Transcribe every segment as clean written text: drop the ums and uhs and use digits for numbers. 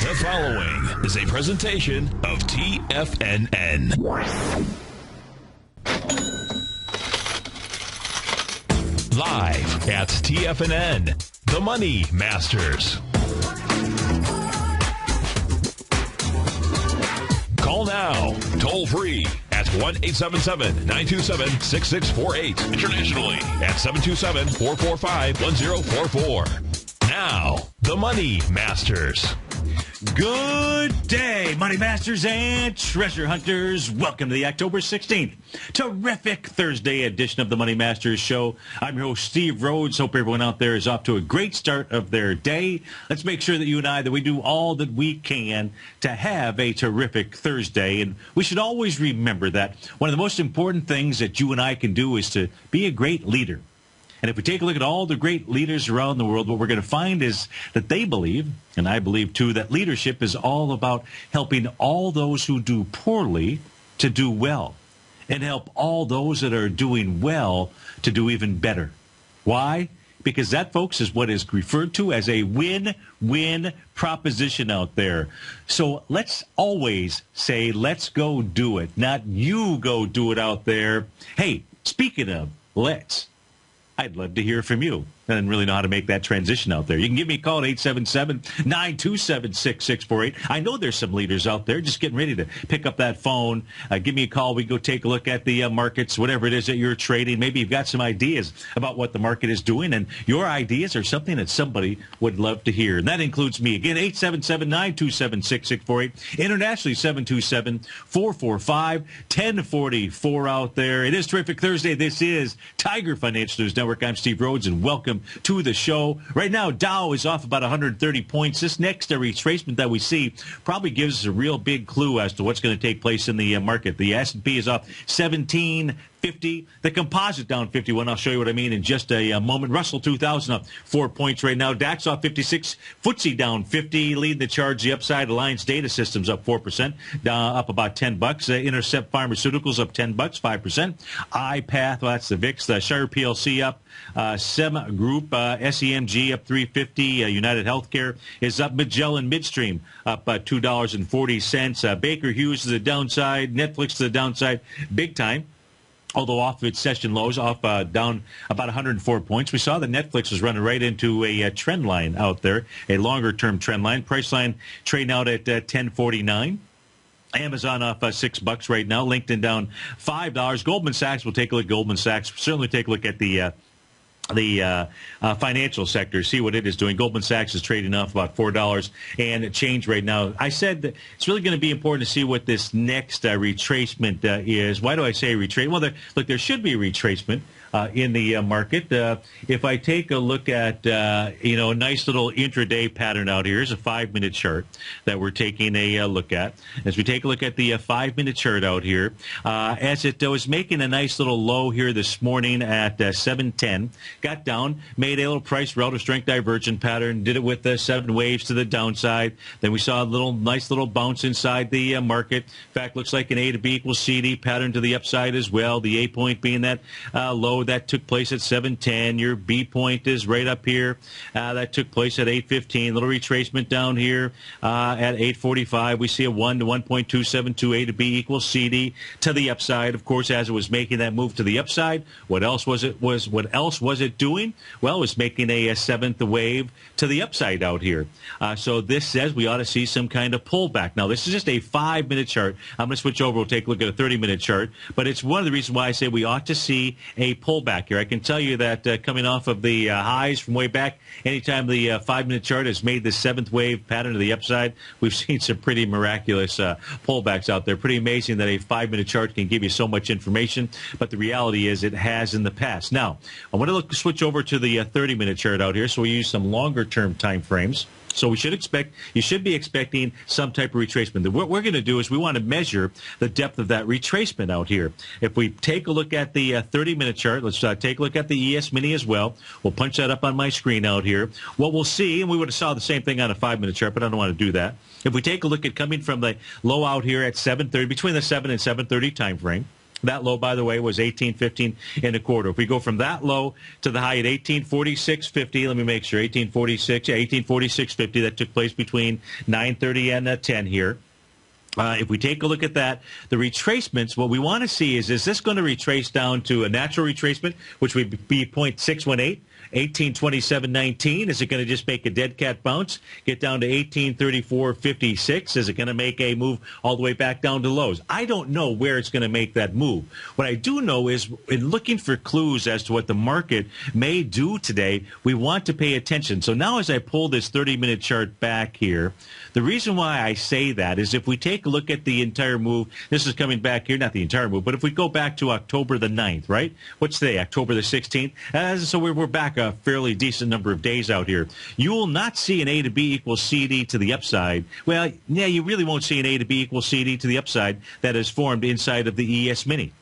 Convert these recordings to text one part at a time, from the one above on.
The following is a presentation of TFNN. Live at TFNN, the Money Masters. Call now, toll free at 1-877-927-6648. Internationally at 727-445-1044. Now, the Money Masters. Good day, Money Masters and Treasure Hunters. Welcome to the October 16th terrific Thursday edition of the Money Masters Show. I'm your host, Steve Rhodes. Hope everyone out there is off to a great start of their day. Let's make sure that you and I, that we do all that we can to have a terrific Thursday. And we should always remember that one of the most important things that you and I can do is to be a great leader. And if we take a look at all the great leaders around the world, what we're going to find is that they believe, and I believe too, that leadership is all about helping all those who do poorly to do well, and help all those that are doing well to do even better. Why? Because that, folks, is what is referred to as a win-win proposition out there. So let's always say, let's go do it, not you go do it out there. Hey, speaking of let's, I'd love to hear from you. I didn't really know how to make that transition out there. You can give me a call at 877-927-6648. I know there's some leaders out there just getting ready to pick up that phone. Give me a call. We go take a look at the markets, whatever it is that you're trading. Maybe you've got some ideas about what the market is doing, and your ideas are something that somebody would love to hear. And that includes me. Again, 877-927-6648. Internationally, 727-445-1044 out there. It is Terrific Thursday. This is Tiger Financial News Network. I'm Steve Rhodes, and welcome to the show. Right now, Dow is off about 130 points. This next retracement that we see probably gives us a real big clue as to what's going to take place in the market. The S&P is off 1750. The composite down 51. I'll show you what I mean in just a moment. Russell 2000 up 4 points right now. DAX off 56. FTSE down 50. Lead the charge. The upside. Alliance Data Systems up 4%. up about $10. Intercept Pharmaceuticals up $10, 5%. iPath, well, that's the VIX. The Shire PLC up. SEM Group, SEMG up 350. United Healthcare is up. Magellan Midstream up $2.40. Baker Hughes to the downside. Netflix to the downside big time, although off of its session lows, off down about 104 points. We saw that Netflix was running right into a trend line out there, a longer-term trend line. Price line trading out at 1049. Amazon off $6 right now. LinkedIn down $5. Goldman Sachs, we'll take a look at Goldman Sachs. Certainly take a look at the financial sector, see what it is doing. Goldman Sachs is trading off about $4 and change right now. I said that it's really going to be important to see what this next retracement is. Why do I say retracement? Well, there should be a retracement in the market. If I take a look at, a nice little intraday pattern out here. Here's a 5-minute chart that we're taking a look at. As we take a look at the 5-minute chart out here, as it was making a nice little low here this morning at 710, got down, made a little price relative strength divergent pattern, did it with 7 waves to the downside. Then we saw a nice little bounce inside the market. In fact, looks like an A to B equals CD pattern to the upside as well. The A point being that low that took place at 710. Your B point is right up here. That took place at 815. Little retracement down here at 845. We see a 1 to 1.272. A to B equals CD to the upside. Of course, as it was making that move to the upside, what else was it doing? Well, it was making a 7th wave to the upside out here. So this says we ought to see some kind of pullback. Now, this is just a 5-minute chart. I'm going to switch over. We'll take a look at a 30-minute chart. But it's one of the reasons why I say we ought to see a pullback here. I can tell you that coming off of the highs from way back, anytime the 5-minute chart has made the 7th wave pattern to the upside, we've seen some pretty miraculous pullbacks out there. Pretty amazing that a 5-minute chart can give you so much information, but the reality is it has in the past. Now, I want to switch over to the 30-minute chart out here, so we use some longer-term time frames. So you should be expecting some type of retracement. What we're going to do is we want to measure the depth of that retracement out here. If we take a look at the 30-minute chart, let's take a look at the ES Mini as well. We'll punch that up on my screen out here. What we'll see, and we would have saw the same thing on a 5-minute chart, but I don't want to do that. If we take a look at coming from the low out here at 7:30, between the 7 and 7:30 time frame, That low, by the way, was 18.15 and a quarter. If we go from that low to the high at 18.46.50, let me make sure, 18.46.50, that took place between 9:30 and 10 here. If we take a look at that, the retracements, what we want to see is this going to retrace down to a natural retracement, which would be 0.618? 18.27.19. Is it going to just make a dead cat bounce, get down to 18.34.56? Is it going to make a move all the way back down to lows? I don't know where it's going to make that move. What I do know is, in looking for clues as to what the market may do today, we want to pay attention. So now as I pull this 30-minute chart back here, the reason why I say that is if we take a look at the entire move, this is coming back here, not the entire move, but if we go back to October the 9th, right? What's today, October the 16th? So we're back a fairly decent number of days out here. You will not see an A to B equals CD to the upside. Well, yeah, you really won't see an A to B equals CD to the upside that is formed inside of the ES Mini.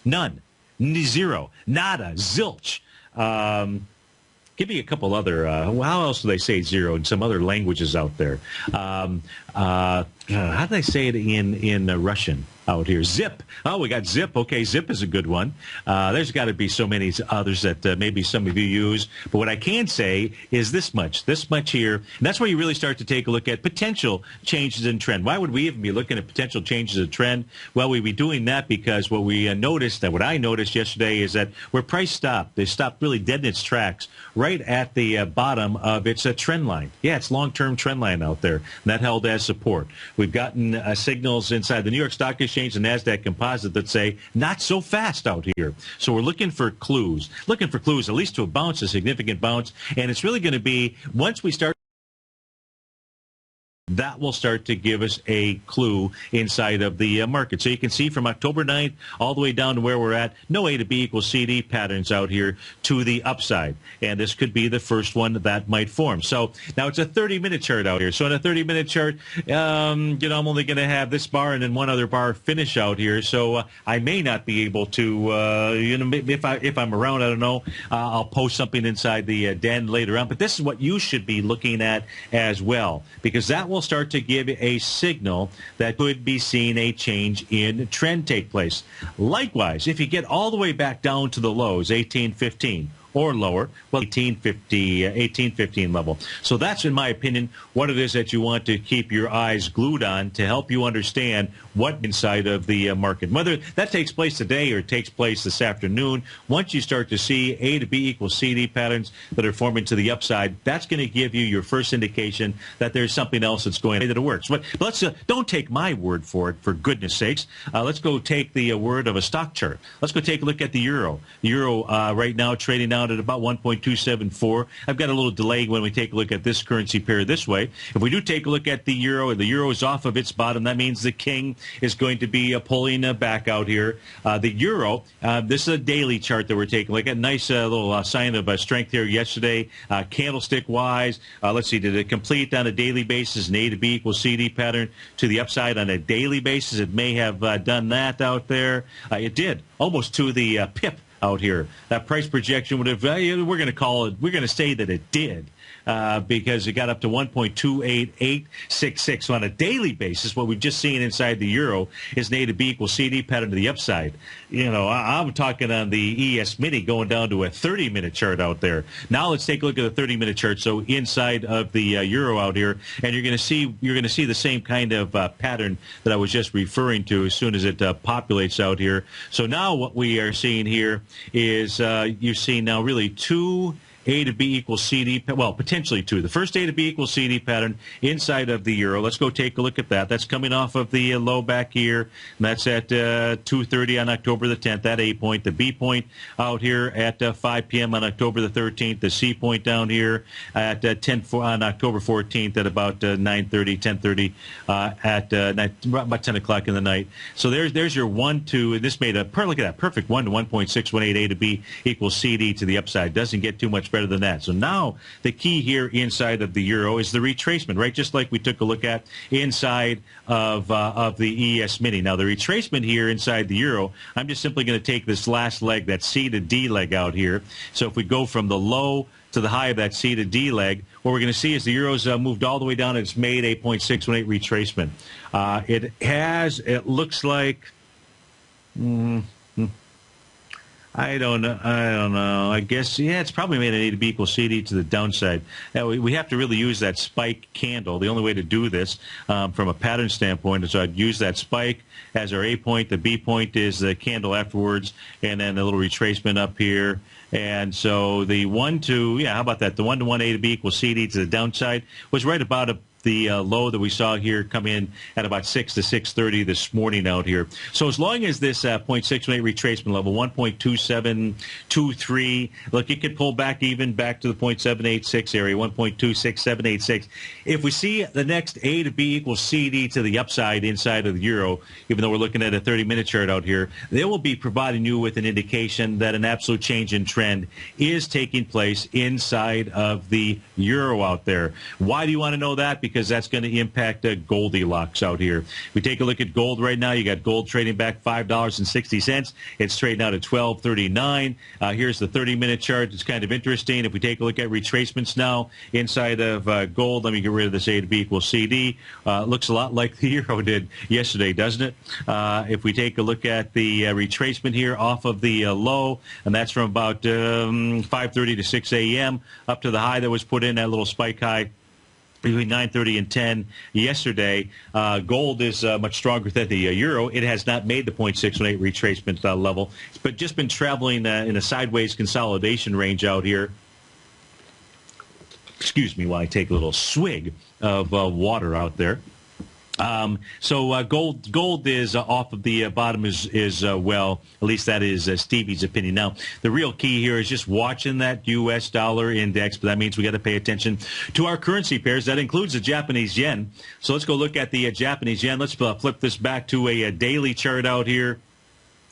None. Zero. Nada. Zilch. Give me a couple other, how else do they say zero in some other languages out there? How do they say it in Russian out here? Zip. Oh, we got zip. Okay, zip is a good one. There's got to be so many others that maybe some of you use. But what I can say is this much here. And that's where you really start to take a look at potential changes in trend. Why would we even be looking at potential changes in trend? Well, we'd be doing that because what we noticed, that what I noticed yesterday is that where price stopped, they stopped really dead in its tracks right at the bottom of its trend line. Yeah, it's long-term trend line out there. And that held as support. We've gotten signals inside the New York Stock Exchange and NASDAQ Composite that say not so fast out here. So we're looking for clues, at least to a bounce, a significant bounce. And it's really going to be once we start. That will start to give us a clue inside of the market. So you can see from October 9th all the way down to where we're at, no A to B equals CD patterns out here to the upside. And this could be the first one that might form. So now it's a 30-minute chart out here. So in a 30-minute chart, I'm only going to have this bar and then one other bar finish out here. So I may not be able to, if I'm around, I don't know, I'll post something inside the den later on. But this is what you should be looking at as well, because that will start to give a signal that could be seeing a change in trend take place. Likewise, if you get all the way back down to the lows, 18.15 or lower, well, 18.15 level. So that's, in my opinion, what it is that you want to keep your eyes glued on to help you understand what inside of the market. Whether that takes place today or takes place this afternoon, once you start to see A to B equals CD patterns that are forming to the upside, that's going to give you your first indication that there's something else that's going on that it works. But let's don't take my word for it, for goodness sakes. Let's go take the word of a stock chart. Let's go take a look at the euro. The euro right now trading out at about 1.274. I've got a little delay when we take a look at this currency pair this way. If we do take a look at the euro is off of its bottom. That means the king is going to be pulling back out here. The euro, this is a daily chart that we're taking a look at. Nice little sign of strength here yesterday. Candlestick-wise, let's see, did it complete on a daily basis an A to B equals CD pattern to the upside on a daily basis? It may have done that out there. It did, almost to the pip out here. That price projection would have, we're going to say that it did. Because it got up to 1.28866. So on a daily basis, what we've just seen inside the euro is an A to B equals CD pattern to the upside. I'm talking on the ES Mini going down to a 30-minute chart out there. Now let's take a look at the 30-minute chart. So inside of the euro out here, and you're going to see the same kind of pattern that I was just referring to as soon as it populates out here. So now what we are seeing here is you're seeing now really two A to B equals CD, well, potentially two. The first A to B equals CD pattern inside of the euro. Let's go take a look at that. That's coming off of the low back here. And that's at 2:30 on October the 10th, that A point. The B point out here at 5 p.m. on October the 13th. The C point down here at 10 on October 14th at about 9:30, 10:30 at about 10 o'clock in the night. So there's your 1, 2. And this made a, look at that, perfect 1 to 1.618 A to B equals CD to the upside. Doesn't get too much better than that. So now the key here inside of the euro is the retracement, right? Just like we took a look at inside of the ES Mini. Now the retracement here inside the euro, I'm just simply going to take this last leg, that C to D leg out here. So if we go from the low to the high of that C to D leg, what we're going to see is the euro's moved all the way down and it's made a 0.618 retracement. It looks like I don't know. I guess, yeah, it's probably made an A to B equals CD to the downside. We have to really use that spike candle. The only way to do this from a pattern standpoint is I'd use that spike as our A point. The B point is the candle afterwards, and then a little retracement up here. And so the 1-2, how about that? The 1-to-1 A to B equals CD to the downside was right about the low that we saw here come in at about 6 to 6:30 this morning out here. So as long as this 0.618 retracement level, 1.2723, look, it could pull back even back to the 0.786 area, 1.26786. If we see the next A to B equals CD to the upside inside of the euro, even though we're looking at a 30-minute chart out here, they will be providing you with an indication that an absolute change in trend is taking place inside of the euro out there. Why do you want to know that? Because that's going to impact Goldilocks out here. If we take a look at gold right now, you got gold trading back $5.60. It's trading out at $12.39. Here's the 30-minute chart. It's kind of interesting. If we take a look at retracements now inside of gold, let me get rid of this A to B equals CD. Looks a lot like the euro did yesterday, doesn't it? If we take a look at the retracement here off of the low, and that's from about 5:30 to 6 a.m. up to the high that was put in, that little spike high between 9:30 and 10 yesterday. Gold is much stronger than the euro. It has not made the 0.618 retracement level, but just been traveling in a sideways consolidation range out here. Excuse me while I take a little swig of water out there. So gold is off of the bottom is well, at least that is Stevie's opinion. Now, the real key here is just watching that U.S. dollar index, but that means we got to pay attention to our currency pairs. That includes the Japanese yen. So let's go look at the Japanese yen. Let's flip this back to a daily chart out here.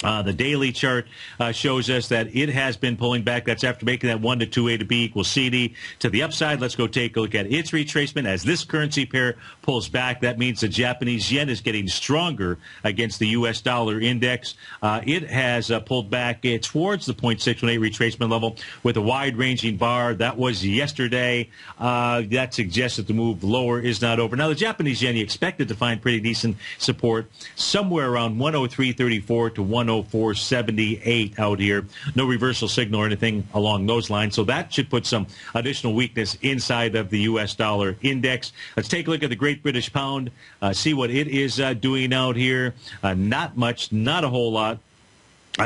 The daily chart shows us that it has been pulling back. That's after making that 1-to-2 A to B equals CD to the upside. Let's go take a look at its retracement. As this currency pair pulls back, that means the Japanese yen is getting stronger against the U.S. dollar index. It has pulled back towards the 0.618 retracement level with a wide-ranging bar. That was yesterday. That suggests that the move lower is not over. Now, the Japanese yen, you expected to find pretty decent support somewhere around 103.34 to 104.78 out here. No reversal signal or anything along those lines. So that should put some additional weakness inside of the U.S. dollar index. Let's take a look at the Great British Pound, see what it is doing out here. Not much, not a whole lot.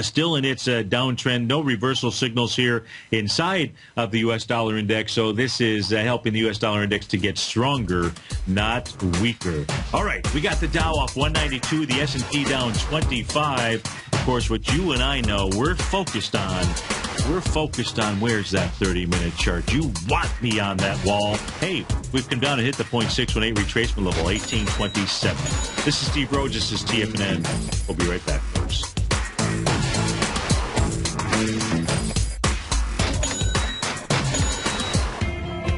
Still in its downtrend, no reversal signals here inside of the U.S. dollar index. So this is helping the U.S. dollar index to get stronger, not weaker. All right, we got the Dow off 192, the S&P down 25. Of course, what you and I know, we're focused on, where's that 30-minute chart? You want me on that wall. Hey, we've come down and hit the 0.618 retracement level, 1827. This is Steve Rhodes. This is TFNN. We'll be right back, folks.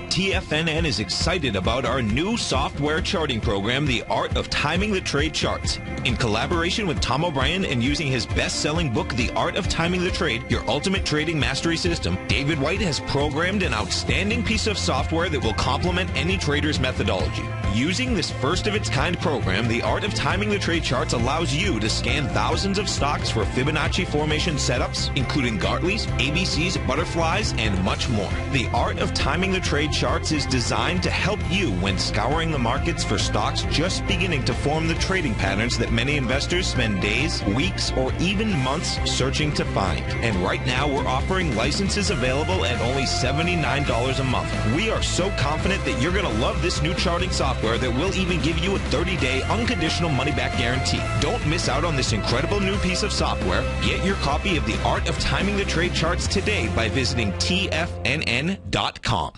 TFNN is excited about our new software charting program, The Art of Timing the Trade Charts. In collaboration with Tom O'Brien and using his best-selling book, The Art of Timing the Trade, Your Ultimate Trading Mastery System, David White has programmed an outstanding piece of software that will complement any trader's methodology. Using this first-of-its-kind program, The Art of Timing the Trade Charts allows you to scan thousands of stocks for Fibonacci formation setups, including Gartley's, ABC's, butterflies, and much more. The Art of Timing the Trade Charts is designed to help you when scouring the markets for stocks just beginning to form the trading patterns that many investors spend days, weeks, or even months searching to find. And right now, we're offering licenses available at only $79 a month. We are so confident that you're going to love this new charting software that will even give you a 30-day unconditional money-back guarantee. Don't miss out on this incredible new piece of software. Get your copy of The Art of Timing the Trade Charts today by visiting TFNN.com.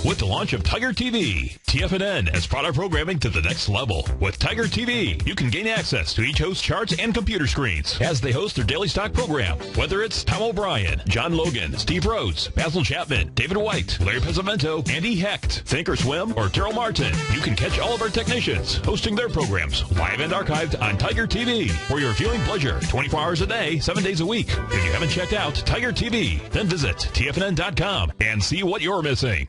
With the launch of Tiger TV, TFNN has brought our programming to the next level. With Tiger TV, you can gain access to each host's charts and computer screens as they host their daily stock program. Whether it's Tom O'Brien, John Logan, Steve Rhodes, Basil Chapman, David White, Larry Pezzamento, Andy Hecht, Thinkorswim, or Terrell Martin, you can catch all of our technicians hosting their programs live and archived on Tiger TV for your viewing pleasure 24 hours a day, 7 days a week. If you haven't checked out Tiger TV, then visit TFNN.com and see what you're missing.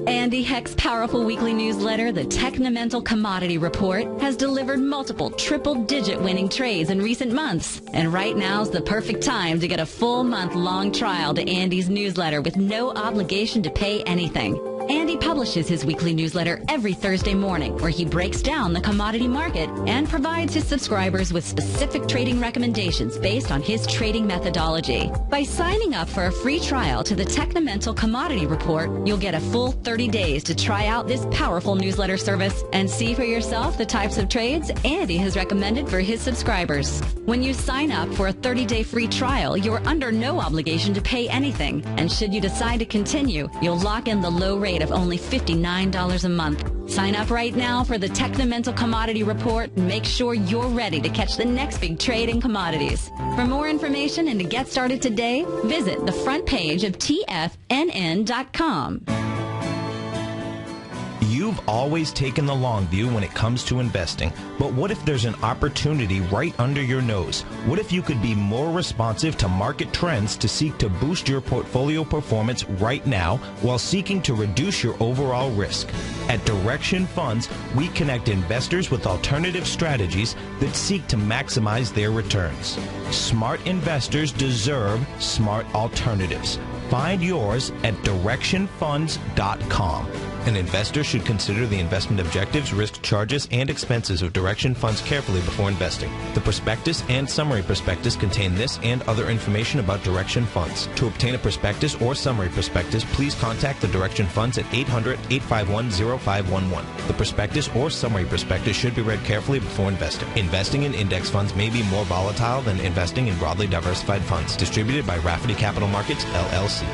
Andy Heck's powerful weekly newsletter, the Technomental Commodity Report, has delivered multiple triple-digit winning trades in recent months. And right now's the perfect time to get a full month-long trial to Andy's newsletter with no obligation to pay anything. Andy publishes his weekly newsletter every Thursday morning, where he breaks down the commodity market and provides his subscribers with specific trading recommendations based on his trading methodology. By signing up for a free trial to the Technomental Commodity Report, you'll get a full 30 days to try out this powerful newsletter service and see for yourself the types of trades Andy has recommended for his subscribers. When you sign up for a 30-day free trial, you're under no obligation to pay anything. And should you decide to continue, you'll lock in the low rate of only $59 a month. Sign up right now for the Technomental Commodity Report and make sure you're ready to catch the next big trade in commodities. For more information and to get started today, visit the front page of TFNN.com. You've always taken the long view when it comes to investing, but what if there's an opportunity right under your nose? What if you could be more responsive to market trends to seek to boost your portfolio performance right now while seeking to reduce your overall risk? At Direction Funds, we connect investors with alternative strategies that seek to maximize their returns. Smart investors deserve smart alternatives. Find yours at directionfunds.com. An investor should consider the investment objectives, risk charges, and expenses of Direction Funds carefully before investing. The prospectus and summary prospectus contain this and other information about Direction Funds. To obtain a prospectus or summary prospectus, please contact the Direction Funds at 800-851-0511. The prospectus or summary prospectus should be read carefully before investing. Investing in index funds may be more volatile than investing in broadly diversified funds. Distributed by Rafferty Capital Markets, LLC.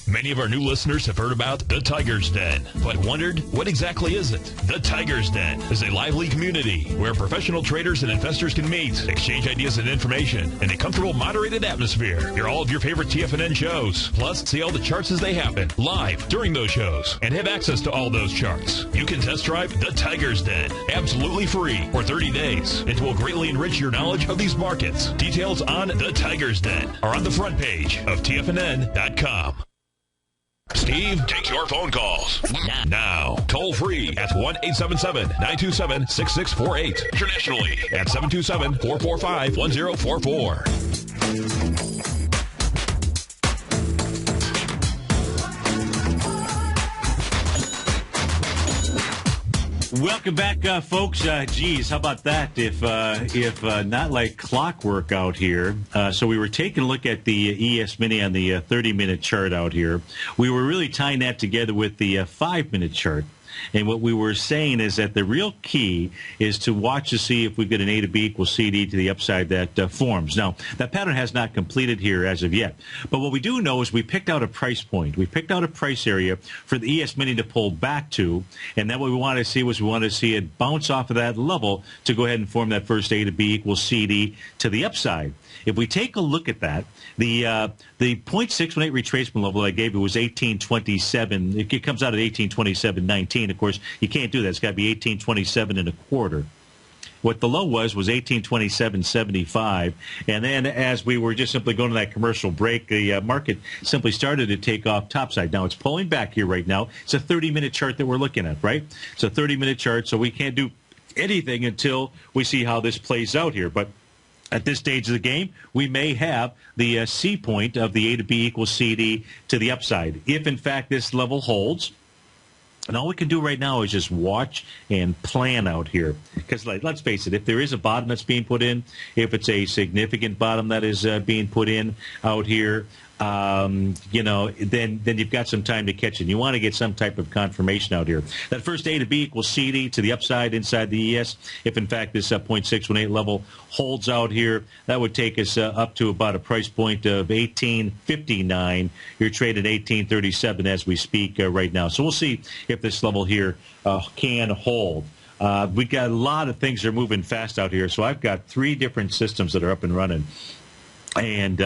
Many of our new listeners have heard about the Tiger's Den, but wondered, what exactly is it? The Tiger's Den is a lively community where professional traders and investors can meet, exchange ideas and information in a comfortable, moderated atmosphere. Hear all of your favorite TFNN shows, plus see all the charts as they happen live during those shows, and have access to all those charts. You can test drive the Tiger's Den absolutely free for 30 days. It will greatly enrich your knowledge of these markets. Details on the Tiger's Den are on the front page of TFNN.com. Steve takes your phone calls now. Toll free at 1-877-927-6648. Internationally at 727-445-1044. Welcome back, folks. Geez, how about that? If not like clockwork out here. So we were taking a look at the ES Mini on the 30-minute chart out here. We were really tying that together with the 5-minute chart. And what we were saying is that the real key is to watch to see if we get an A to B equals CD to the upside that forms. Now, that pattern has not completed here as of yet. But what we do know is we picked out a price point. We picked out a price area for the ES Mini to pull back to. And then what we wanted to see was we wanted to see it bounce off of that level to go ahead and form that first A to B equals CD to the upside. If we take a look at that, the 0.618 retracement level I gave you was 1827. It comes out at 1827.19. Of course, you can't do that. It's got to be 1827.25. What the low was 1827.75. And then as we were just simply going to that commercial break, the market simply started to take off topside. Now it's pulling back here right now. It's a 30-minute chart that we're looking at, right? It's a 30-minute chart, so we can't do anything until we see how this plays out here. But at this stage of the game, we may have the C point of the A to B equals CD to the upside. If, in fact, this level holds, and all we can do right now is just watch and plan out here. Because let's face it, if there is a bottom that's being put in, if it's a significant bottom that is being put in out here, then you've got some time to catch it. You want to get some type of confirmation out here. That first A to B equals CD to the upside inside the ES. If, in fact, this 0.618 level holds out here, that would take us up to about a price point of 1859. You're trading 1837 as we speak right now. So we'll see if this level here can hold. We got a lot of things that are moving fast out here. So I've got 3 different systems that are up and running. And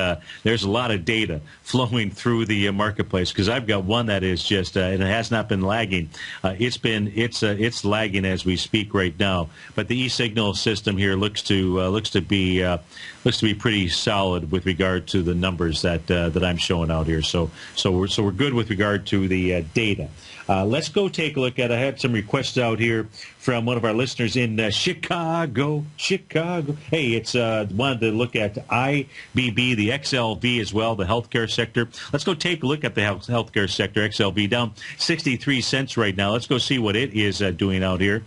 there's a lot of data flowing through the marketplace, because I've got one that is just and it has not been lagging. It's lagging as we speak right now. But the e-signal system here looks to be pretty solid with regard to the numbers that I'm showing out here. So we're good with regard to the data. Let's go take a look at. I had some requests out here from one of our listeners in Chicago. Hey, it's wanted to look at IBB, the XLV as well, the healthcare sector. Let's go take a look at the healthcare sector. XLV down 63 cents right now. Let's go see what it is doing out here.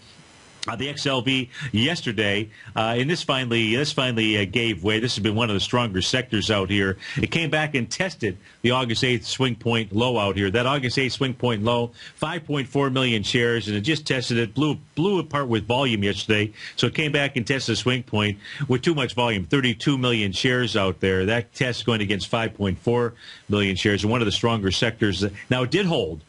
The XLV yesterday, and this finally gave way. This has been one of the stronger sectors out here. It came back and tested the August 8th swing point low out here. That August 8th swing point low, 5.4 million shares, and it just tested it, blew apart with volume yesterday. So it came back and tested the swing point with too much volume, 32 million shares out there. That test going against 5.4 million shares, and one of the stronger sectors. Now, it did hold.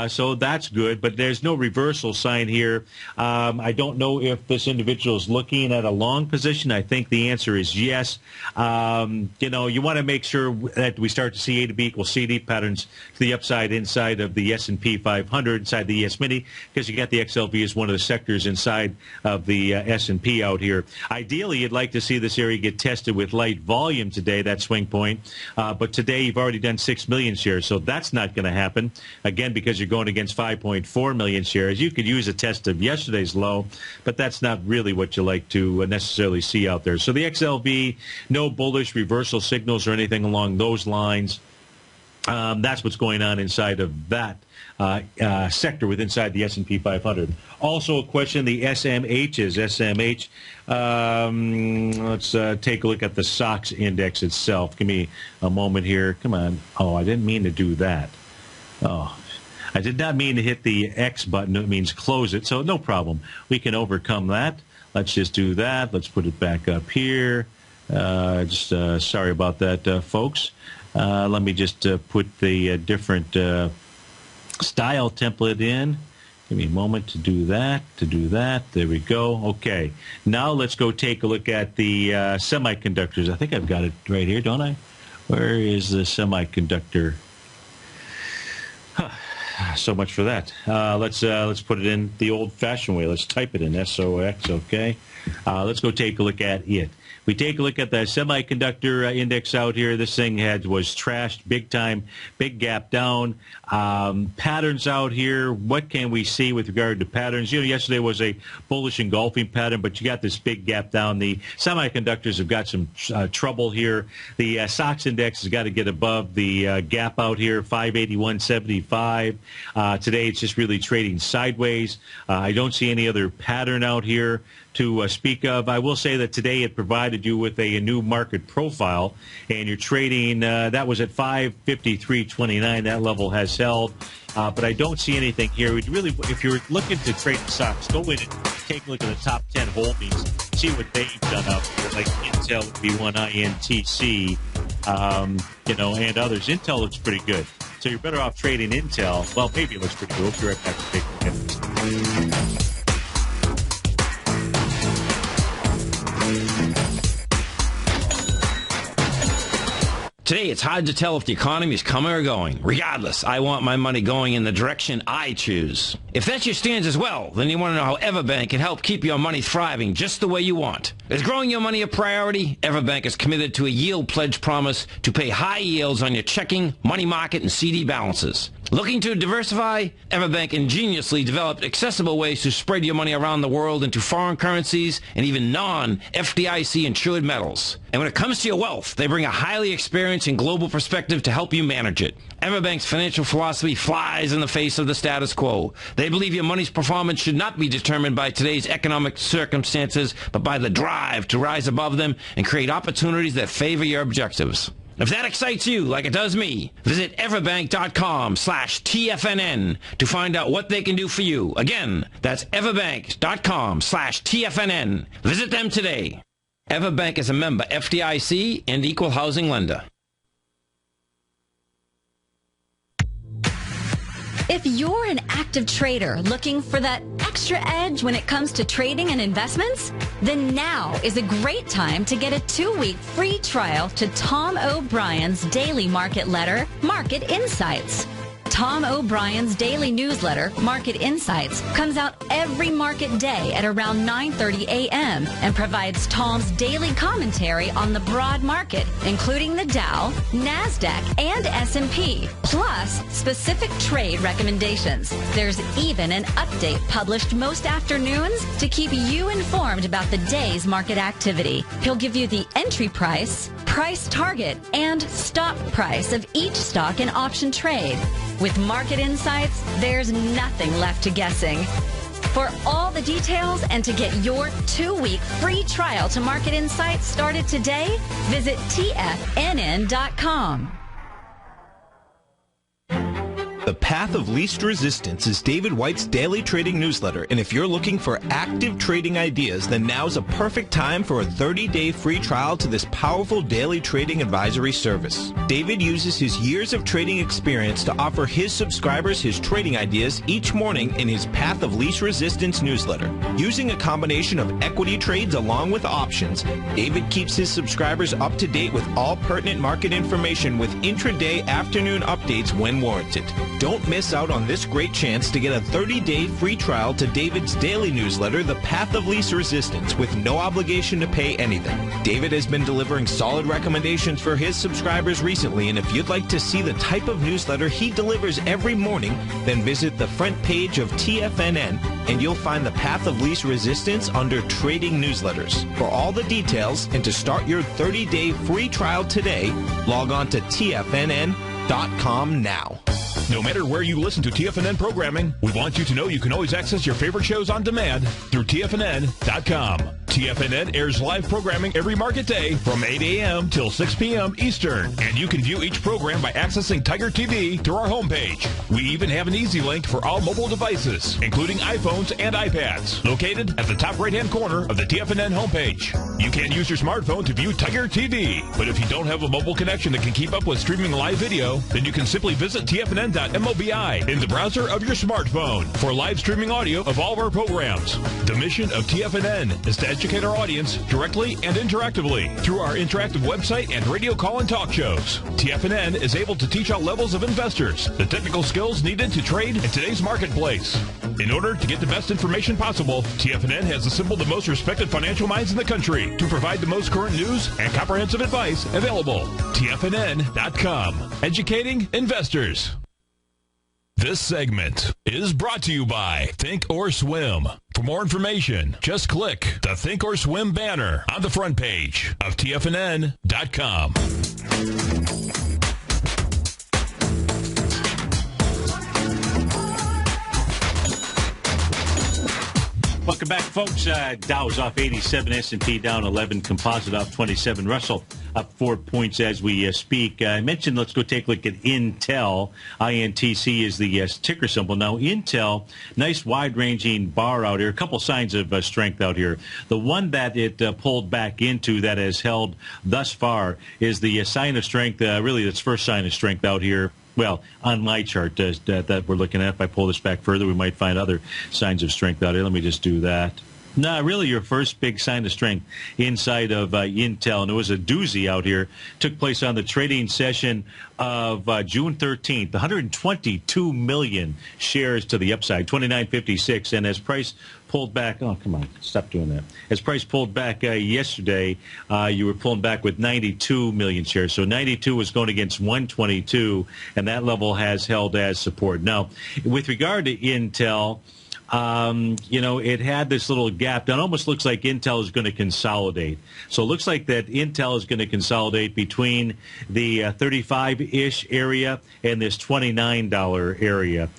So that's good, but there's no reversal sign here. I don't know if this individual is looking at a long position. I think the answer is yes. You want to make sure that we start to see A to B equals CD patterns to the upside inside of the S&P 500, inside the ES Mini, because you got the XLV as one of the sectors inside of the S&P out here. Ideally, you'd like to see this area get tested with light volume today, that swing point. But today, you've already done 6 million shares, so that's not going to happen. Again, because you're going against 5.4 million shares. You could use a test of yesterday's low, but that's not really what you like to necessarily see out there. So the XLV, no bullish reversal signals or anything along those lines. That's what's going on inside of that sector within inside the S&P 500. Also a question, the SMHs. SMH, let's take a look at the SOX index itself. Give me a moment here. Come on. Oh, I didn't mean to do that. Oh, I did not mean to hit the X button. It means close it, so no problem. We can overcome that. Let's just do that. Let's put it back up here. Sorry about that, folks. Let me just put the different style template in. Give me a moment to do that, There we go. Okay. Now let's go take a look at the semiconductors. I think I've got it right here, don't I? Where is the semiconductor? So much for that. Let's put it in the old-fashioned way. Let's type it in SOX. Okay. Let's go take a look at it. We take a look at the semiconductor index out here. This thing was trashed big time, big gap down. Patterns out here. What can we see with regard to patterns? Yesterday was a bullish engulfing pattern, but you got this big gap down. The semiconductors have got some trouble here. The SOX index has got to get above the gap out here, 581.75. Today it's just really trading sideways. I don't see any other pattern out here to speak of. I will say that today it provided you with a new market profile, and you're trading, that was at 553.29. That level has held, but I don't see anything here. We'd really, if you're looking to trade the stocks, go in and take a look at the top 10 holdings, see what they've done out here, like Intel would be one, INTC, and others. Intel looks pretty good. So you're better off trading Intel. Well, maybe it looks pretty good. We'll be right back to take a look at this. Today, it's hard to tell if the economy is coming or going. Regardless, I want my money going in the direction I choose. If that's your stance as well, then you want to know how Everbank can help keep your money thriving just the way you want. Is growing your money a priority? Everbank is committed to a yield pledge promise to pay high yields on your checking, money market, and CD balances. Looking to diversify? Everbank ingeniously developed accessible ways to spread your money around the world into foreign currencies and even non-FDIC insured metals. And when it comes to your wealth, they bring a highly experienced and global perspective to help you manage it. Everbank's financial philosophy flies in the face of the status quo. They believe your money's performance should not be determined by today's economic circumstances, but by the drive to rise above them and create opportunities that favor your objectives. If that excites you like it does me, visit everbank.com/TFNN to find out what they can do for you. Again, that's everbank.com/TFNN. Visit them today. Everbank is a member FDIC and equal housing lender. If you're an active trader looking for that extra edge when it comes to trading and investments, then now is a great time to get a 2-week free trial to Tom O'Brien's daily market letter, Market Insights. Tom O'Brien's daily newsletter, Market Insights, comes out every market day at around 9:30 a.m. and provides Tom's daily commentary on the broad market, including the Dow, NASDAQ, and S&P, plus specific trade recommendations. There's even an update published most afternoons to keep you informed about the day's market activity. He'll give you the entry price, price target, and stop price of each stock and option trade. With Market Insights, there's nothing left to guessing. For all the details and to get your 2-week free trial to Market Insights started today, visit TFNN.com. The Path of Least Resistance is David White's daily trading newsletter, and if you're looking for active trading ideas, then now's a perfect time for a 30-day free trial to this powerful daily trading advisory service. David uses his years of trading experience to offer his subscribers his trading ideas each morning in his Path of Least Resistance newsletter. Using a combination of equity trades along with options, David keeps his subscribers up to date with all pertinent market information with intraday afternoon updates when warranted. Don't miss out on this great chance to get a 30-day free trial to David's daily newsletter, The Path of Least Resistance, with no obligation to pay anything. David has been delivering solid recommendations for his subscribers recently, and if you'd like to see the type of newsletter he delivers every morning, then visit the front page of TFNN, and you'll find The Path of Least Resistance under Trading Newsletters. For all the details and to start your 30-day free trial today, log on to TFNN.com now. No matter where you listen to TFNN programming, we want you to know you can always access your favorite shows on demand through TFNN.com. TFNN airs live programming every market day from 8 a.m. till 6 p.m. Eastern, and you can view each program by accessing Tiger TV through our homepage. We even have an easy link for all mobile devices, including iPhones and iPads, located at the top right-hand corner of the TFNN homepage. You can use your smartphone to view Tiger TV, but if you don't have a mobile connection that can keep up with streaming live video, then you can simply visit TFNN.mobi in the browser of your smartphone for live streaming audio of all of our programs. The mission of TFNN is to educate our audience directly and interactively through our interactive website and radio call and talk shows. TFNN is able to teach all levels of investors the technical skills needed to trade in today's marketplace. In order to get the best information possible, TFNN has assembled the most respected financial minds in the country to provide the most current news and comprehensive advice available. TFNN.com. Educating investors. This segment is brought to you by Think or Swim. For more information, just click the Think or Swim banner on the front page of TFNN.com. Welcome back, folks. Dow's off 87, S&P down 11, Composite off 27, Russell up 4 points as we speak. I mentioned let's go take a look at Intel. INTC is the ticker symbol. Now, Intel, nice wide-ranging bar out here. A couple signs of strength out here. The one that it pulled back into that has held thus far is the sign of strength, really its first sign of strength out here. Well, on my chart that we're looking at, if I pull this back further, we might find other signs of strength out here. Let me just do that. No, really your first big sign of strength inside of Intel, and it was a doozy out here. Took place on the trading session of June 13th, 122 million shares to the upside, 29.56, and as price pulled back, oh, come on, stop doing that. As price pulled back yesterday, you were pulling back with 92 million shares. So 92 was going against 122, and that level has held as support. Now, with regard to Intel, it had this little gap that almost looks like Intel is going to consolidate. So it looks like that Intel is going to consolidate between the 35-ish area and this $29 area.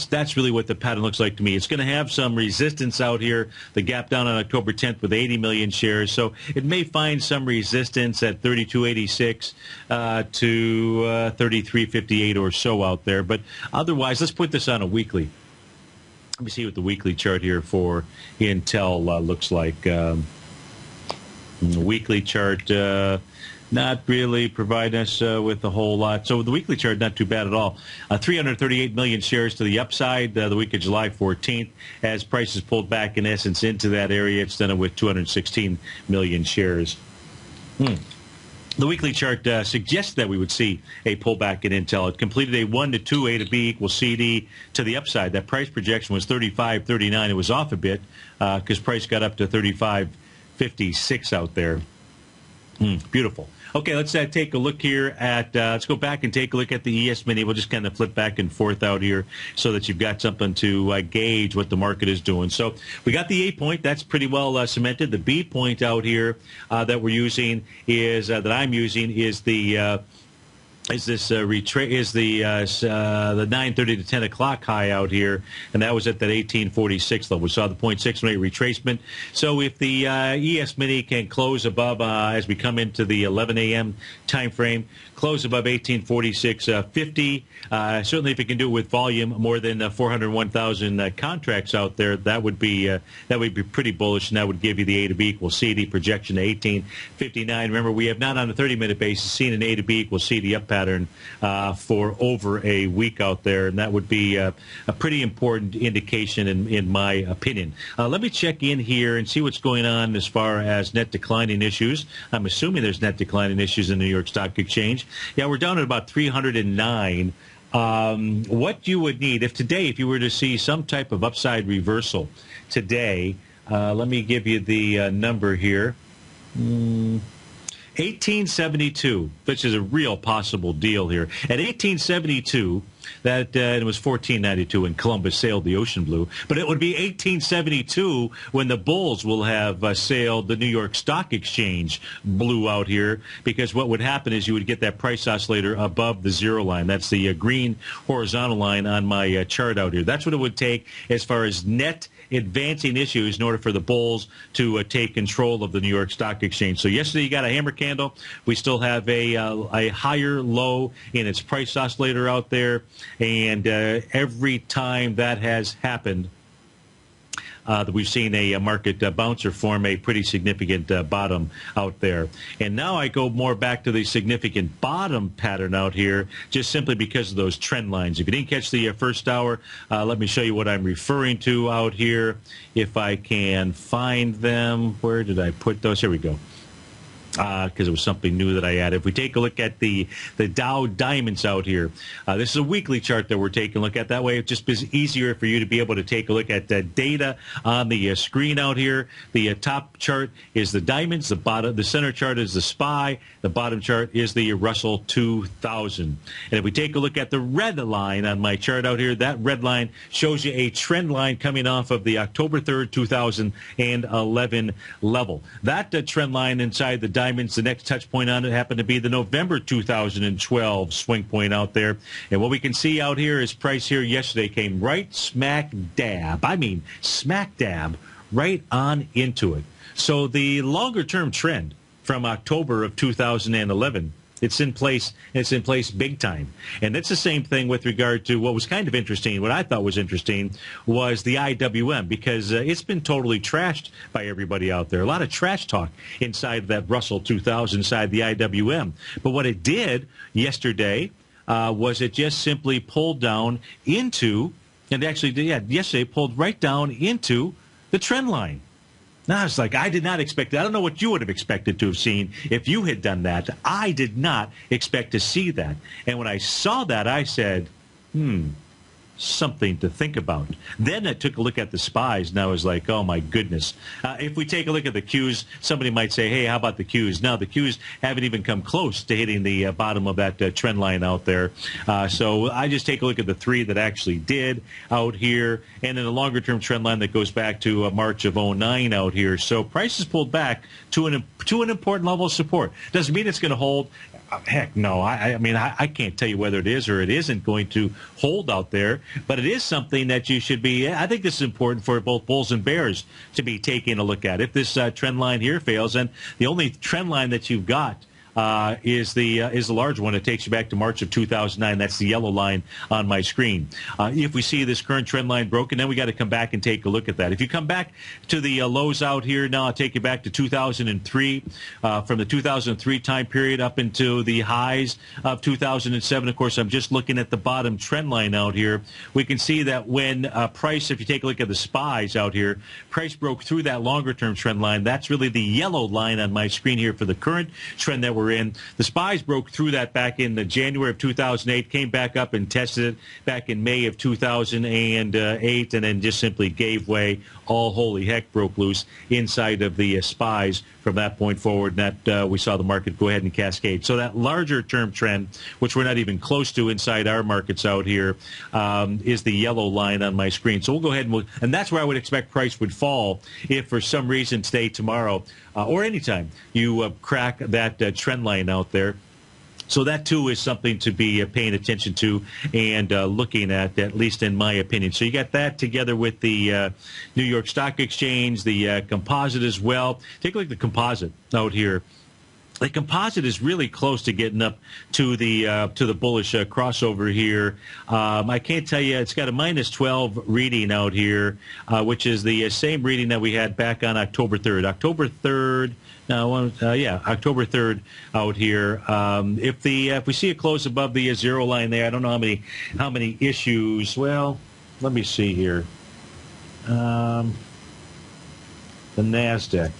That's really what the pattern looks like to me. It's going to have some resistance out here, the gap down on October 10th with 80 million shares. So it may find some resistance at 32.86 to 33.58 or so out there. But otherwise, let's put this on a weekly. Let me see what the weekly chart here for Intel looks like. The weekly chart, not really providing us with a whole lot. So the weekly chart, not too bad at all. 338 million shares to the upside the week of July 14th. As prices pulled back, in essence, into that area, it's done it with 216 million shares. The weekly chart suggests that we would see a pullback in Intel. It completed a 1 to 2, A to B equals CD to the upside. That price projection was 35.39. It was off a bit because price got up to 35.56 out there. Beautiful. Okay, let's take a look here at, let's go back and take a look at the ES Mini. We'll just kind of flip back and forth out here so that you've got something to gauge what the market is doing. So we got the A point. That's pretty well cemented. The B point out here that we're using is, that I'm using is the... the 9:30 to 10 o'clock high out here, and that was at that 1846 level. We saw the 0.618 retracement. So if the ES Mini can close above, as we come into the 11 a.m. time frame, close above 1846.50, certainly if it can do it with volume more than 401,000 contracts out there, that would be pretty bullish, and that would give you the A to B equals CD projection to 1859. Remember, we have not on a 30-minute basis seen an A to B equals CD up pattern for over a week out there, and that would be a pretty important indication in my opinion. Let me check in here and see what's going on as far as net declining issues. I'm assuming there's net declining issues in the New York Stock Exchange. Yeah, we're down at about 309. What you would need, if you were to see some type of upside reversal today, let me give you the number here. 1872, which is a real possible deal here. At 1872, that it was 1492 when Columbus sailed the ocean blue, but it would be 1872 when the bulls will have sailed the New York Stock Exchange blue out here, because what would happen is you would get that price oscillator above the zero line. That's the green horizontal line on my chart out here. That's what it would take as far as net advancing issues in order for the bulls to take control of the New York Stock Exchange. So yesterday you got a hammer candle. We still have a higher low in its price oscillator out there, and every time that has happened, we've seen a market bouncer form a pretty significant bottom out there. And now I go more back to the significant bottom pattern out here, just simply because of those trend lines. If you didn't catch the first hour, let me show you what I'm referring to out here. If I can find them. Where did I put those? Here we go. Because it was something new that I added. If we take a look at the Dow Diamonds out here, this is a weekly chart that we're taking a look at. That way it just is easier for you to be able to take a look at the data on the screen out here. The top chart is the Diamonds, the center chart is the SPY, the bottom chart is the Russell 2000. And if we take a look at the red line on my chart out here, that red line shows you a trend line coming off of the October 3rd, 2011 level. That trend line inside the Diamonds, the next touch point on it happened to be the November 2012 swing point out there. And what we can see out here is price here yesterday came right smack dab right on into it. So the longer term trend from October of 2011, it's in place big time. And it's the same thing with regard to what was kind of interesting. What I thought was interesting was the IWM, because it's been totally trashed by everybody out there. A lot of trash talk inside that Russell 2000, inside the IWM. But what it did yesterday was it just simply pulled down into, and actually, yesterday pulled right down into the trend line. Now, it's like, I did not expect that. I don't know what you would have expected to have seen if you had done that. I did not expect to see that. And when I saw that, I said, something to think about. Then I took a look at the SPYs, and I was like, oh, my goodness. If we take a look at the Qs, somebody might say, hey, how about the Qs? Now, the Qs haven't even come close to hitting the bottom of that trend line out there. So I just take a look at the three that actually did out here, and then a longer-term trend line that goes back to March of 09 out here. So prices pulled back to an important level of support. Doesn't mean it's going to hold. Heck no. I mean, I can't tell you whether it is or it isn't going to hold out there, but it is something that you should be, I think this is important for both bulls and bears to be taking a look at. If this trend line here fails, and the only trend line that you've got is the large one. It takes you back to March of 2009. That's the yellow line on my screen. If we see this current trend line broken, then we got to come back and take a look at that. If you come back to the lows out here, now I'll take you back to 2003. From the 2003 time period up into the highs of 2007. Of course, I'm just looking at the bottom trend line out here. We can see that when price, if you take a look at the SPYs out here, price broke through that longer-term trend line. That's really the yellow line on my screen here for the current trend that we're in. The SPYs broke through that back in the January of 2008, came back up and tested it back in May of 2008, and then just simply gave way. All holy heck broke loose inside of the SPYs from that point forward, and that we saw the market go ahead and cascade. So that larger-term trend, which we're not even close to inside our markets out here, is the yellow line on my screen. So we'll go ahead and that's where I would expect price would fall if for some reason today, tomorrow, or anytime you crack that trend line out there. So that, too, is something to be paying attention to and looking at least in my opinion. So you got that together with the New York Stock Exchange, the composite as well. Take a look at the composite out here. The composite is really close to getting up to the bullish crossover here. I can't tell you, it's got a minus 12 reading out here, which is the same reading that we had back on October 3rd. October 3rd. October 3rd out here. If we see it close above the zero line there, I don't know how many issues. Well, let me see here. The NASDAQ.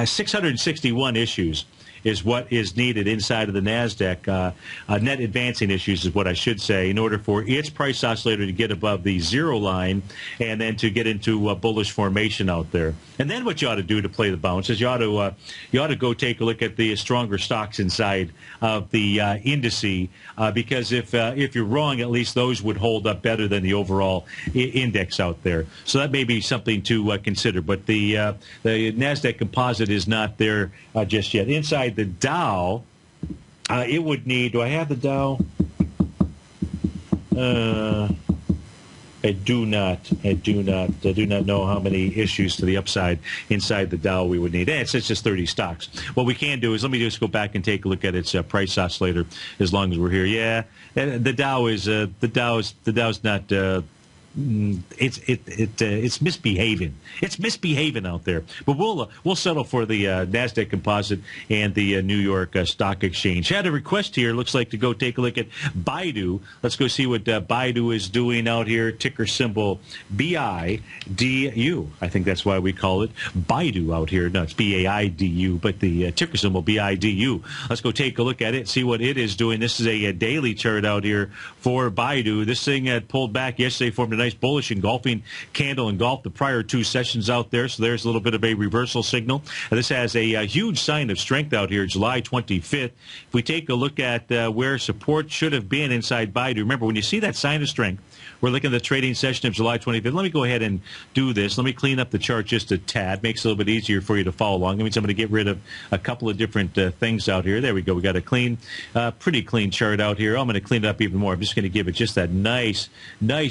661 issues is what is needed inside of the NASDAQ. Net advancing issues is what I should say, in order for its price oscillator to get above the zero line and then to get into a bullish formation out there. And then what you ought to do to play the bounce is you ought to go take a look at the stronger stocks inside of the indice, because if you're wrong, at least those would hold up better than the overall index out there. So that may be something to consider. But the NASDAQ composite is not there just yet. Inside the Dow, it would need, do I have the Dow? I do not know how many issues to the upside inside the Dow we would need. It's just 30 stocks. What we can do is, let me just go back and take a look at its price oscillator as long as we're here. Yeah, the Dow's not. It's misbehaving. It's misbehaving out there. But we'll settle for the NASDAQ composite and the New York Stock Exchange. Had a request here. Looks like to go take a look at Baidu. Let's go see what Baidu is doing out here. Ticker symbol BIDU. I think that's why we call it Baidu out here. No, it's BAIDU, but the ticker symbol BIDU. Let's go take a look at it. See what it is doing. This is a daily chart out here for Baidu. This thing had pulled back yesterday, formed a nice bullish engulfing candle, engulfed the prior two sessions out there. So there's a little bit of a reversal signal. And this has a huge sign of strength out here, July 25th. If we take a look at where support should have been inside Baidu, remember, when you see that sign of strength, we're looking at the trading session of July 25th. Let me go ahead and do this. Let me clean up the chart just a tad. Makes it a little bit easier for you to follow along. That means I'm going to get rid of a couple of different things out here. There we go. We got a clean, pretty clean chart out here. I'm going to clean it up even more. I'm just going to give it just that nice,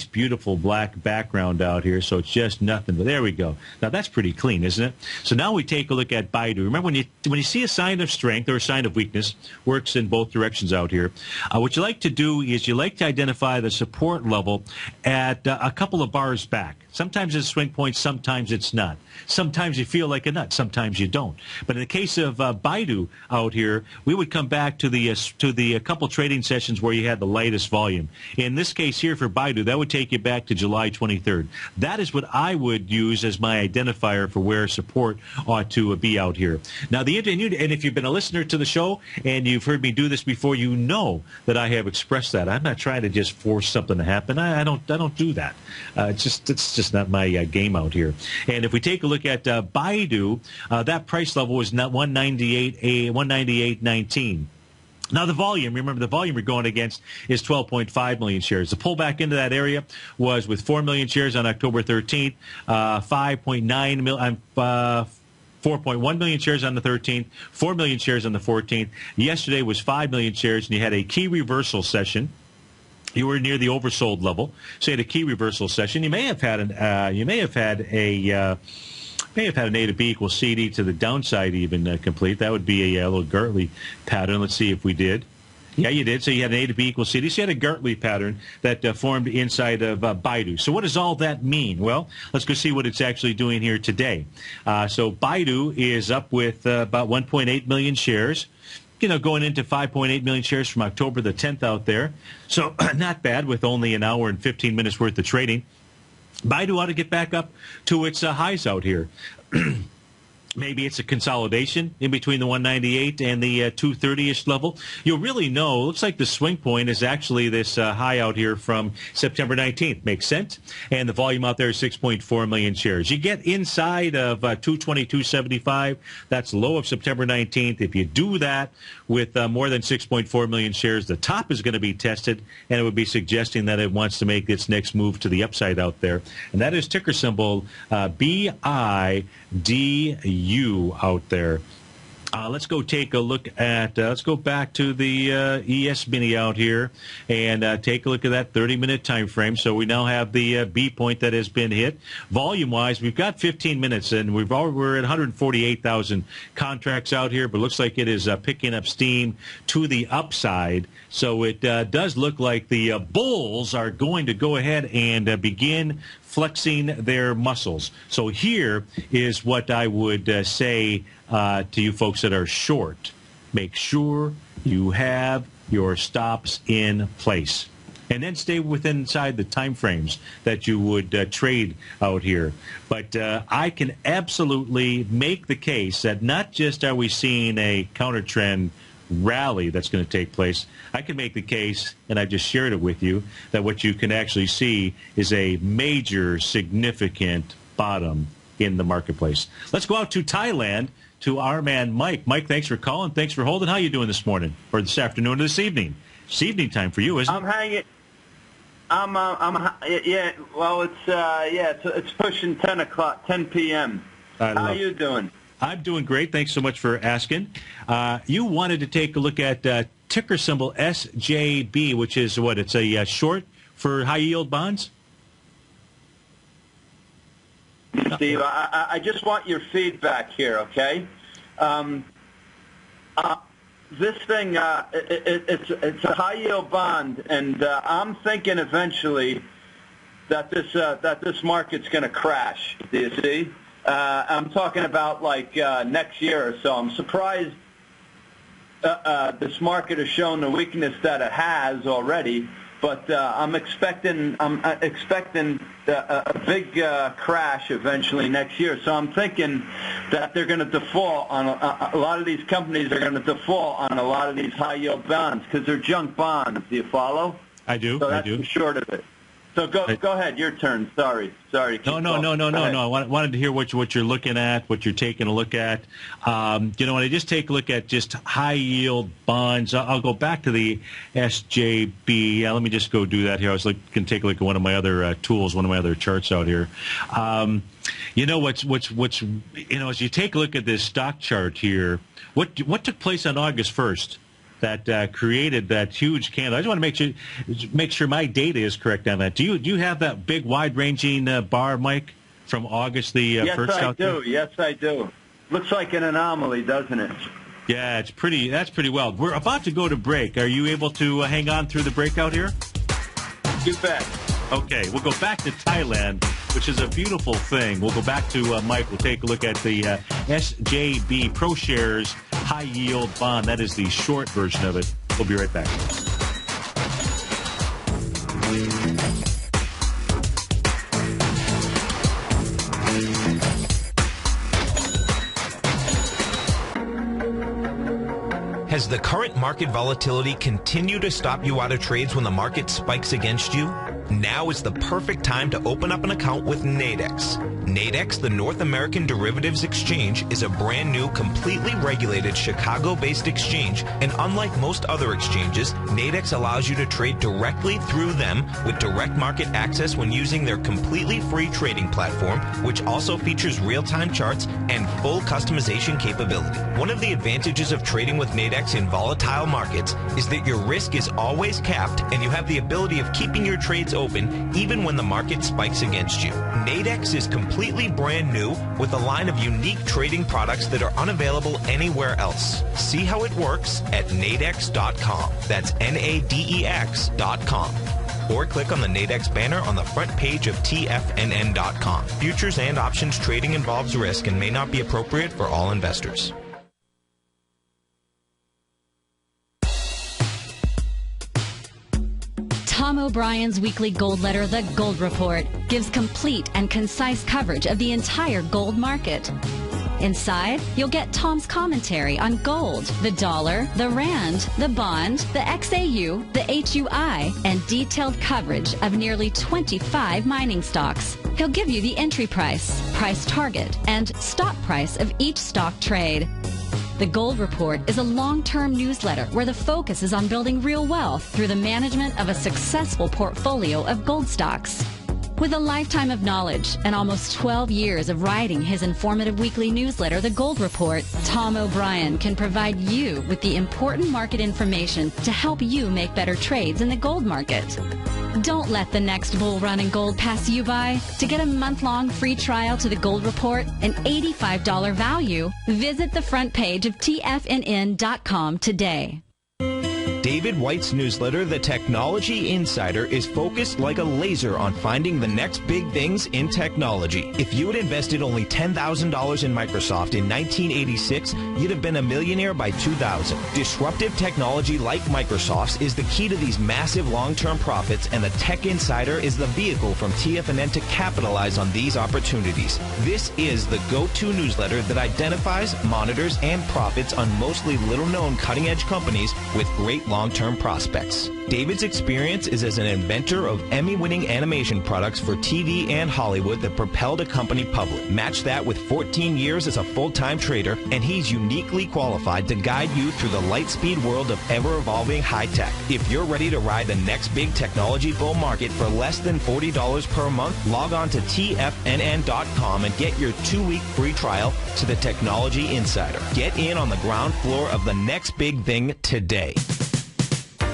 beautiful black background out here. So it's just nothing. But there we go. Now that's pretty clean, isn't it? So now we take a look at Baidu. Remember, when you see a sign of strength or a sign of weakness, works in both directions out here. What you like to do is you like to identify the support level at a couple of bars back. Sometimes it's a swing point, sometimes it's not. Sometimes you feel like a nut, sometimes you don't. But in the case of Baidu out here, we would come back to the couple trading sessions where you had the lightest volume. In this case here for Baidu, that would take you back to July 23rd. That is what I would use as my identifier for where support ought to be out here. Now, and if you've been a listener to the show and you've heard me do this before, you know that I have expressed that. I'm not trying to just force something to happen. I don't do that. It's just not my game out here. And if we take a look at Baidu, that price level was not 198.19. Now, the volume, remember, the volume we're going against is 12.5 million shares. The pullback into that area was with 4 million shares on October 13th, 4.1 million shares on the 13th, 4 million shares on the 14th. Yesterday was 5 million shares, and you had a key reversal session. You were near the oversold level, so you had a key reversal session. You may have had a may have had an A to B equals CD to the downside even complete. That would be a little Gartley pattern. Let's see if we did. Yeah, you did. So you had an A to B equals CD. So you had a Gartley pattern that formed inside of Baidu. So what does all that mean? Well, let's go see what it's actually doing here today. So Baidu is up with about 1.8 million shares. Going into 5.8 million shares from October the 10th out there. So not bad with only an hour and 15 minutes worth of trading. Baidu ought to get back up to its highs out here. Maybe it's a consolidation in between the 198 and the 230-ish level. You'll really know. Looks like the swing point is actually this high out here from September 19th. Makes sense. And the volume out there is 6.4 million shares. You get inside of 222.75. That's low of September 19th. If you do that with more than 6.4 million shares, the top is going to be tested, and it would be suggesting that it wants to make its next move to the upside out there. And that is ticker symbol BIDU out there. Let's go take a look at, let's go back to the ES Mini out here and take a look at that 30-minute time frame. So we now have the B point that has been hit. Volume-wise, we've got 15 minutes, and we're at 148,000 contracts out here, but it looks like it is picking up steam to the upside. So it does look like the bulls are going to go ahead and begin flexing their muscles. So here is what I would say to you folks that are short. Make sure you have your stops in place. And then stay inside the time frames that you would trade out here. But I can absolutely make the case that not just are we seeing a counter trend rally that's going to take place, I can make the case, and I just shared it with you, that what you can actually see is a major, significant bottom in the marketplace. Let's go out to Thailand to our man Mike. Mike, thanks for calling. Thanks for holding. How you doing this morning, or this afternoon, or this evening? It's evening time for you, isn't it? I'm hanging. Yeah. Well, it's pushing 10 o'clock, 10 p.m. How you doing? I'm doing great. Thanks so much for asking. You wanted to take a look at ticker symbol SJB, which is what? It's a short for high-yield bonds? Steve, I just want your feedback here, okay? This thing, it's a high-yield bond, and I'm thinking eventually that this market's going to crash. Do you see? I'm talking about like next year or so. I'm surprised this market has shown the weakness that it has already, but I'm expecting a big crash eventually next year. So I'm thinking that they're going to default on a lot of these companies are going to default on a lot of these high yield bonds because they're junk bonds. Do you follow? I do. So that's the short of it. So go ahead, your turn. Sorry. No. I wanted to hear what you're looking at, what you're taking a look at. When I just take a look at just high yield bonds, I'll go back to the SJB. Let me just go do that here. I was going to take a look at one of my other tools, one of my other charts out here. As you take a look at this stock chart here, what took place on August 1st? That created that huge candle. I just want to make sure my data is correct on that. Do you have that big wide-ranging bar, Mike, from August the 1st? Yes, I do. Looks like an anomaly, doesn't it? Yeah, that's pretty well. We're about to go to break. Are you able to hang on through the breakout here? You bet. Okay, we'll go back to Thailand, which is a beautiful thing. We'll go back to Mike. We'll take a look at the SJB ProShares High Yield Bond. That is the short version of it. We'll be right back. Has the current market volatility continued to stop you out of trades when the market spikes against you? Now is the perfect time to open up an account with Nadex. Nadex, the North American Derivatives Exchange, is a brand new, completely regulated Chicago-based exchange, and unlike most other exchanges, Nadex allows you to trade directly through them with direct market access when using their completely free trading platform, which also features real-time charts and full customization capability. One of the advantages of trading with Nadex in volatile markets is that your risk is always capped and you have the ability of keeping your trades open even when the market spikes against you. Nadex is completely brand new with a line of unique trading products that are unavailable anywhere else. See how it works at nadex.com. That's NADEX.com. Or click on the Nadex banner on the front page of TFNN.com. Futures and options trading involves risk and may not be appropriate for all investors. Tom O'Brien's weekly gold letter, The Gold Report, gives complete and concise coverage of the entire gold market. Inside, you'll get Tom's commentary on gold, the dollar, the rand, the bond, the XAU, the HUI, and detailed coverage of nearly 25 mining stocks. He'll give you the entry price, price target, and stop price of each stock trade. The Gold Report is a long-term newsletter where the focus is on building real wealth through the management of a successful portfolio of gold stocks. With a lifetime of knowledge and almost 12 years of writing his informative weekly newsletter, The Gold Report, Tom O'Brien can provide you with the important market information to help you make better trades in the gold market. Don't let the next bull run in gold pass you by. To get a month-long free trial to The Gold Report, an $85 value, visit the front page of TFNN.com today. David White's newsletter, The Technology Insider, is focused like a laser on finding the next big things in technology. If you had invested only $10,000 in Microsoft in 1986, you'd have been a millionaire by 2000. Disruptive technology like Microsoft's is the key to these massive long-term profits, and the Tech Insider is the vehicle from TFNN to capitalize on these opportunities. This is the go-to newsletter that identifies, monitors, and profits on mostly little-known cutting-edge companies with great long-term prospects. David's experience is as an inventor of Emmy-winning animation products for TV and Hollywood that propelled a company public. Match that with 14 years as a full-time trader, and he's uniquely qualified to guide you through the light-speed world of ever-evolving high-tech. If you're ready to ride the next big technology bull market for less than $40 per month, log on to TFNN.com and get your 2-week free trial to the Technology Insider. Get in on the ground floor of the next big thing today.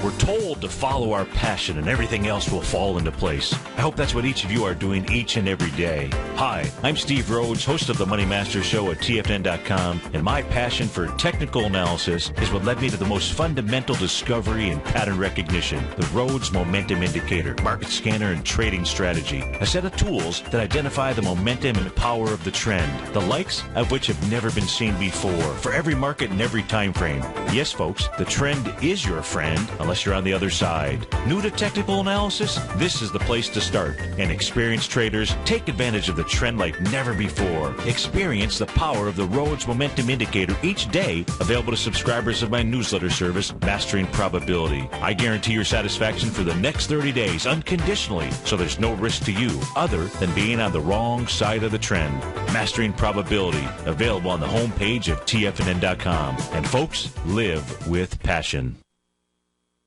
We're told to follow our passion and everything else will fall into place. I hope that's what each of you are doing each and every day. Hi, I'm Steve Rhodes, host of the Money Master Show at TFNN.com, and my passion for technical analysis is what led me to the most fundamental discovery in pattern recognition, the Rhodes Momentum Indicator, market scanner, and trading strategy, a set of tools that identify the momentum and power of the trend, the likes of which have never been seen before, for every market and every time frame. Yes, folks, the trend is your friend, unless you're on the other side. New to technical analysis? This is the place to start. And experienced traders, take advantage of the trend like never before. Experience the power of the Rhodes Momentum Indicator each day, available to subscribers of my newsletter service, Mastering Probability. I guarantee your satisfaction for the next 30 days unconditionally, so there's no risk to you other than being on the wrong side of the trend. Mastering Probability, available on the homepage of TFNN.com. And folks, live with passion.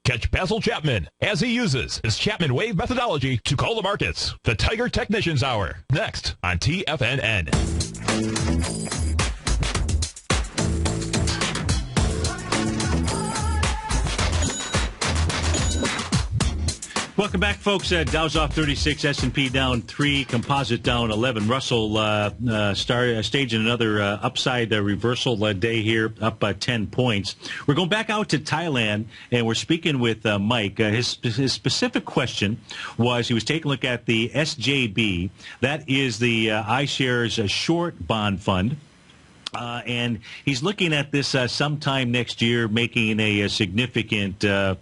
Catch Basil Chapman as he uses his Chapman Wave methodology to call the markets. The Tiger Technicians Hour, next on TFNN. Welcome back, folks. Dow's off 36, S&P down 3, Composite down 11. Russell staging another upside reversal day here, up 10 points. We're going back out to Thailand, and we're speaking with Mike. His specific question was he was taking a look at the SJB. That is the iShares short bond fund. And he's looking at this sometime next year, making a significant or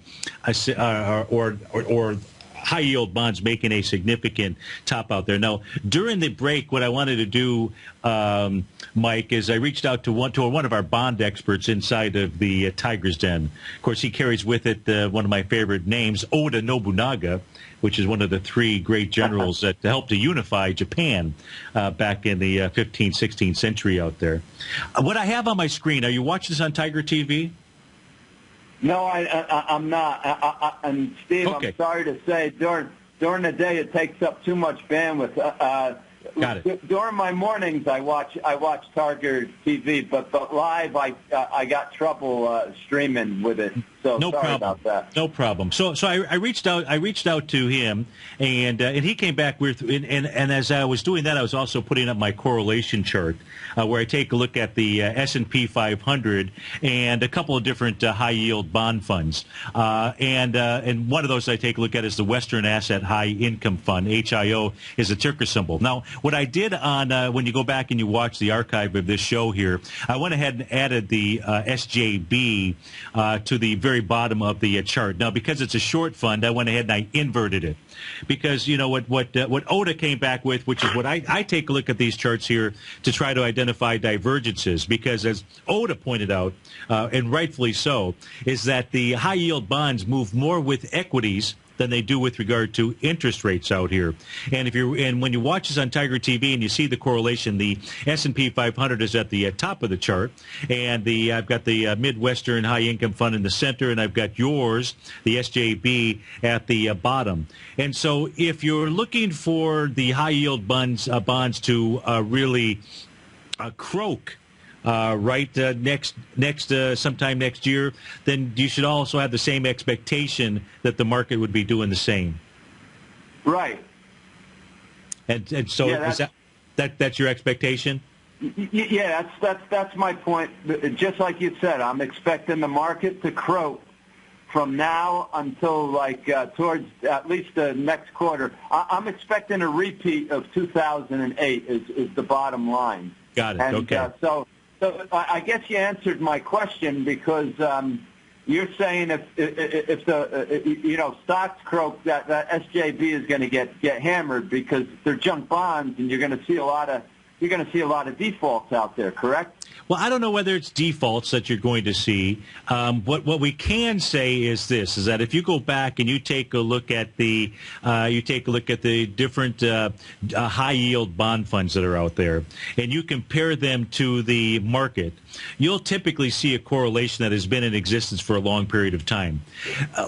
high yield bonds making a significant top out there. Now, during the break, what I wanted to do, Mike, is I reached out to one of our bond experts inside of the Tiger's Den. Of course, he carries with it one of my favorite names, Oda Nobunaga, which is one of the 3 great generals that helped to unify Japan back in the 15th, 16th century out there. What I have on my screen, are you watching this on Tiger TV? No, I'm not. And Steve, okay. I'm sorry to say, during the day it takes up too much bandwidth. Got it. During my mornings, I watch Tiger TV, but live, I got trouble streaming with it. So no sorry problem about that. No problem. So I reached out to him, and he came back with and as I was doing that, I was also putting up my correlation chart where I take a look at the S&P 500 and a couple of different high yield bond funds, and one of those I take a look at is the Western Asset High Income Fund. HIO is a ticker symbol. Now, what I did on when you go back and you watch the archive of this show here, I went ahead and added the SJB to the very bottom of the chart. Now, because it's a short fund, I went ahead and I inverted it. Because, you know, what Oda came back with, which is what I take a look at these charts here to try to identify divergences. Because as Oda pointed out, and rightfully so, is that the high-yield bonds move more with equities than they do with regard to interest rates out here. And when you watch this on Tiger TV and you see the correlation, the S&P 500 is at the top of the chart, and I've got the Midwestern High Income Fund in the center, and I've got yours, the SJB, at the bottom. And so if you're looking for the high yield bonds to really croak sometime next year, then you should also have the same expectation that the market would be doing the same. Right. And so is that's your expectation? Yeah, that's my point. Just like you said, I'm expecting the market to croak from now until towards at least the next quarter. I'm expecting a repeat of 2008 is the bottom line. Got it. And, okay. So I guess you answered my question, because you're saying if the stocks croak, that SJB is going to get hammered because they're junk bonds, and you're going to see a lot of defaults out there. Correct? Well, I don't know whether it's defaults that you're going to see. What we can say is this: is that if you go back and you take a look at the different high yield bond funds that are out there, and you compare them to the market, you'll typically see a correlation that has been in existence for a long period of time.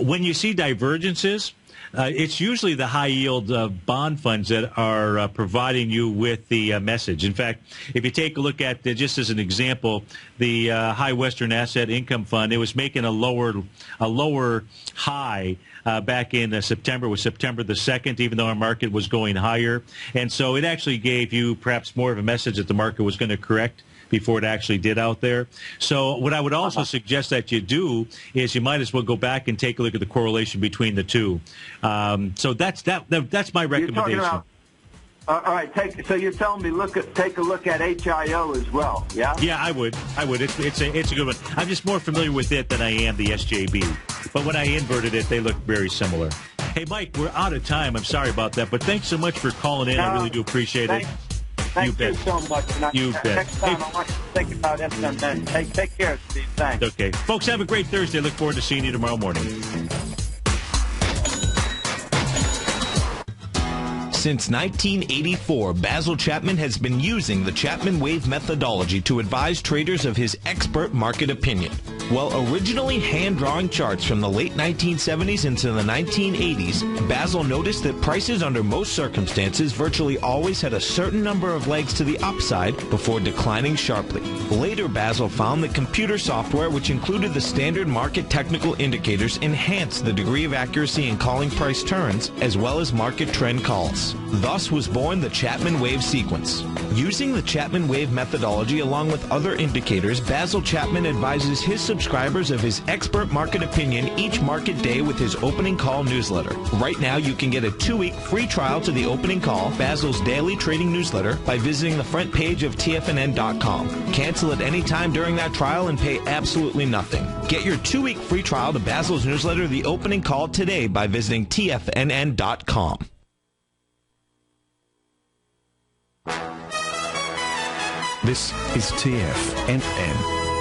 When you see divergences, it's usually the high-yield bond funds that are providing you with the message. In fact, if you take a look at, just as an example, the High Western Asset Income Fund, it was making a lower high back in September. It was September the 2nd, even though our market was going higher. And so it actually gave you perhaps more of a message that the market was going to correct before it actually did out there. So what I would also suggest that you do is you might as well go back and take a look at the correlation between the two. So that's my recommendation. All right. So you're telling me take a look at HIO as well, yeah? Yeah, I would. It's a good one. I'm just more familiar with it than I am the SJB. But when I inverted it, they look very similar. Hey, Mike, we're out of time. I'm sorry about that, but thanks so much for calling in. I really do appreciate it. Thank you so much. You bet. Next time I want you to think about TFNN. Take care, Steve. Thanks. Okay. Folks, have a great Thursday. Look forward to seeing you tomorrow morning. Since 1984, Basil Chapman has been using the Chapman Wave methodology to advise traders of his expert market opinion. While originally hand-drawing charts from the late 1970s into the 1980s, Basil noticed that prices under most circumstances virtually always had a certain number of legs to the upside before declining sharply. Later, Basil found that computer software, which included the standard market technical indicators, enhanced the degree of accuracy in calling price turns, as well as market trend calls. Thus was born the Chapman Wave sequence. Using the Chapman Wave methodology along with other indicators, Basil Chapman advises his subscribers of his expert market opinion each market day with his opening call newsletter. Right now, you can get a 2-week free trial to the opening call, Basil's daily trading newsletter, by visiting the front page of TFNN.com. Cancel at any time during that trial and pay absolutely nothing. Get your 2-week free trial to Basil's newsletter, The Opening Call, today by visiting TFNN.com. This is TFNN.